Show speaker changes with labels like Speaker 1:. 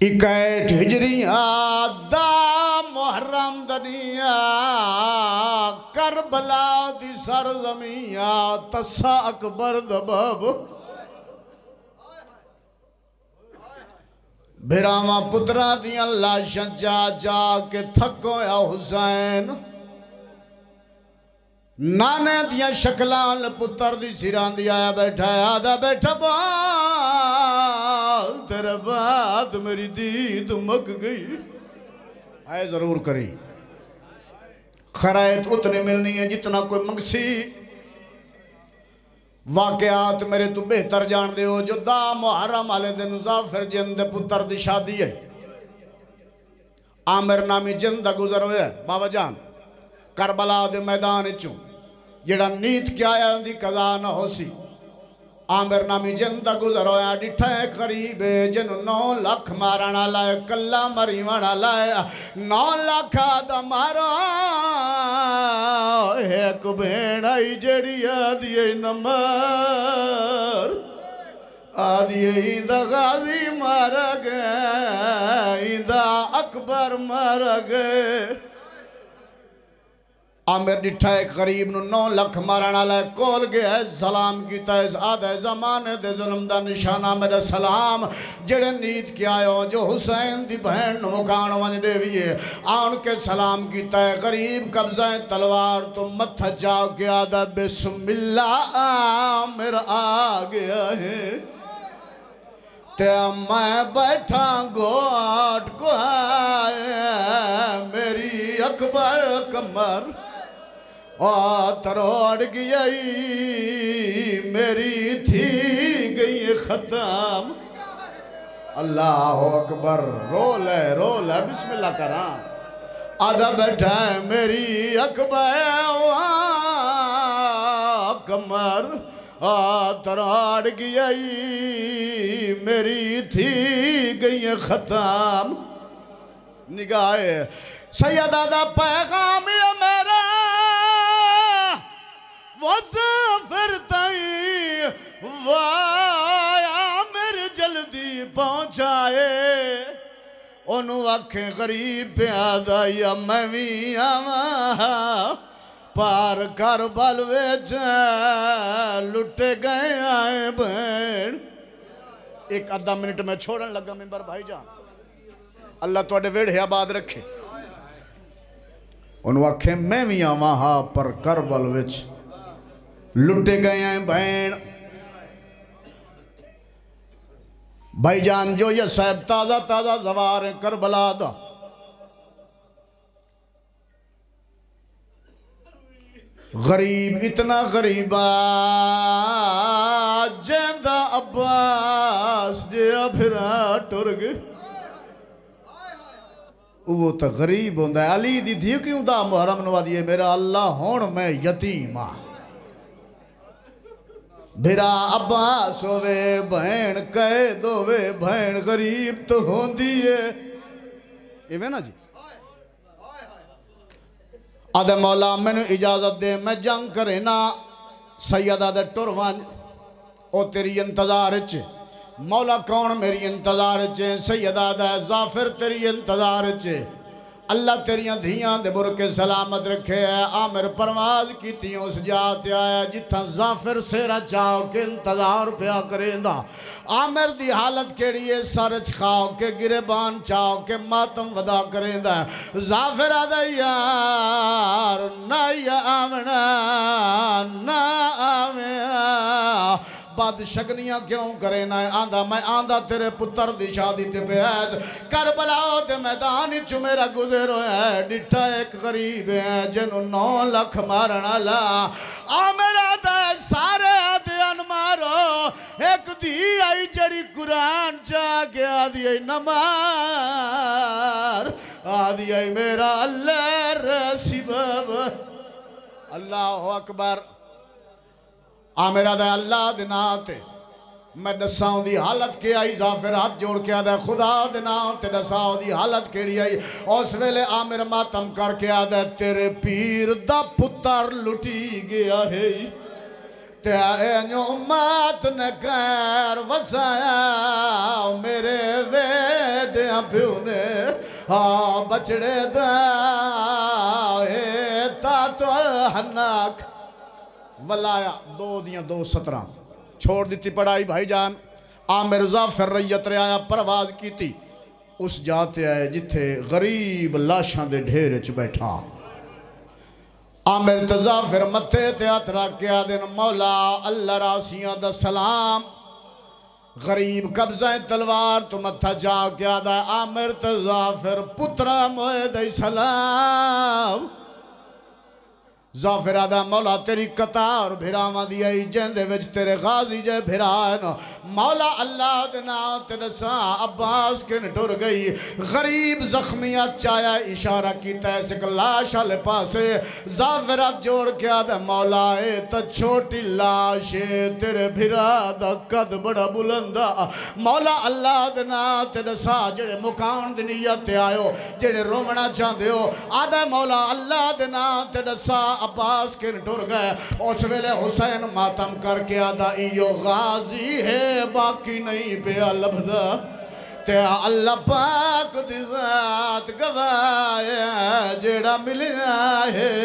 Speaker 1: इकैठ हिजरिया दा मुहर्रम दनिया करबला दी सरजमिया तस्सा अकबर दबाब बिरावा पुत्रा दियां लाशां जा जा के थक होया हुसैन नाने दियां शक्लां पुत्र दी सिरां दी आया बैठा आदा बैठा बाल तेरे बाद मेरी दीद मक गई आए जरूर करी खैरायत उतने मिलनी है जितना कोई मंगसी वाकयात मेरे तू बेहतर जान दे हो जो दा मुहर्रम वाले दिन जाफर जिंद दे पुत्र दी शादी है आमिर नामी जिंद दा गुजर होया बाबा जान करबला दे मैदान चों जेड़ा नीत क्या आया उनकी कदा न हो सी आमिर नामी जिंद दा गुजर होया डिठा है करीब जिन 9 लाख मारना लाए कला मरीवना लाए 9 लाख दा मारा एक भेण आई जेड़ी आदि नमर आदि गाजी मार गए अकबर मार गए आमिर डिठा है करीब 9 लाख मारन वाला कोल गया सलाम किया इस आधे जमाने दे जुल्म दा निशाना मेरा सलाम जेड़े नीत के आयो जो हुसैन दी बहन मुकान वन देवी आन के सलाम किया है गरीब कब्जा तलवार तो मत्था जा के आदा बिस्मिल्लाह आमिर आ गया है ते मैं बैठा गोट को मेरी अकबर कमर तरोड़ गई मेरी थी गई खत्म अल्लाह अकबर रोल है बिस्मिल्लाह करा आधा बैठा है मेरी अकबर कमर तरोड़ गई मेरी थी गई खत्म निगाहे सैयदा दा पैगाम मेरा वो फिर तई वाया मेरे जल्दी पहुंचाए ओनू आखे गरीब प्यादा या मैं भी आवा पार कर बल विच लुटे गए आए बहन एक आधा मिनट में छोड़न लगा मेंबर भाई जान अल्लाह तुहाडे वेड़े आबाद रखे उन्होंने आखे मैं भी आवा हा पर करबल विच लुटे गए हैं बहन भाईजान जो ये साहब ताजा ताजा जवार है करबला दा गरीब इतना गरीबा जेंदा अब्बास जे फिरा टुर गए वो तो गरीब होंदा अली दी धी क्यों दा मुहर्रम नवादी है मेरा अल्लाह हुण मैं यतीम आ बिरा अब्बास होवे बहन कह दोवे बहन गरीब तो होंदी है इवें ना जी आदे मौला मैनू इजाजत दे मैं जंग करे ना सैयदा दे टुरवान ओ तेरी इंतजार च मौला कौन मेरी इंतजार च सैयदा दा जाफिर तेरी इंतजार च अल्लाह तेरिया धियां दे बुरके सलामत रखे है आमिर परवाज की उस जात आया जिथा जाफिर सेरा चाओ के इंतजार पिया करेंदा आमिर दी हालत केड़ी है सर खाओ के गिरेबान चाओ के मातम वदा करेंदा जाफिर आदा यार ना आवना ना आवे बद शगनियां क्यों करे ना आंदा मैं आंदा तेरे पुत्र दी शादी ते प्यास करबला दे मैदान च मेरा गुजर होया है डिठा एक गरीब है जिन्हों 9 लाख मारन वाला आ मेरा दा सारे अध्ययन मारो एक धी आई जड़ी कुरान चा के आदि नमार आदि मेरा अल्लाह रसीबब अल्लाह अकबर आ मेरा दा अल्लाह दे नाम ते मैं दसा दी हालत के आई जाफिर हाथ जोड़ के आदा खुदा दे नाम ते दसा दी हालत केड़ी आई उस वेले आमिर मातम करके आदा तेरे पीर दा पुत्र लुटी गया है ते उम्मत ने कैर वसाया मेरे वेद प्यो ने हाँ बचड़े तातुल हन्नाक वलाया 2 दियां 2 17 छोड़ दी पढ़ाई भाईजान। आमिर जाफर रैयत रियाया परवाज की उस जाते आए जिथे गरीब लाशां दे ढेर च बैठा। आमिर जाफर मथे ते हथ रख के आदन मौला अल्लाह रासियां दा सलाम। गरीब कब्जा तलवार तो मथा जा के आदा आमिर जाफर पुत्रा मोए दे सलाम। जाफिर आदा मौला तेरी कतार भिरावां दी आई जिंदे विच तेरे गाजी जे भिरा न मौला अल्लाह दे नाम ते दसा अब्बास किन टुर गई। गरीब जख्मिया चाया इशारा कीता इस लाश वाले पासे। जाफिर जोड़ के आदा मौला ए तो छोटी लाश तेरे भिरा दा कद बड़ा बुलंदा मौला अल्लाह दे नाम ते दसा जेड़े मुकाउन दी नियत ते आयो जेड़े रोवना चाहते हो आदा मौला अल्लाह दे नाम ते दसा अब्बास किन टुर गए। उस वेले हुसैन मातम करके आदा इयो गाजी है बाकी नहीं पिया लभदा ते अल्लाह पाक दी ज़ात गवाह जेड़ा मिलिया है।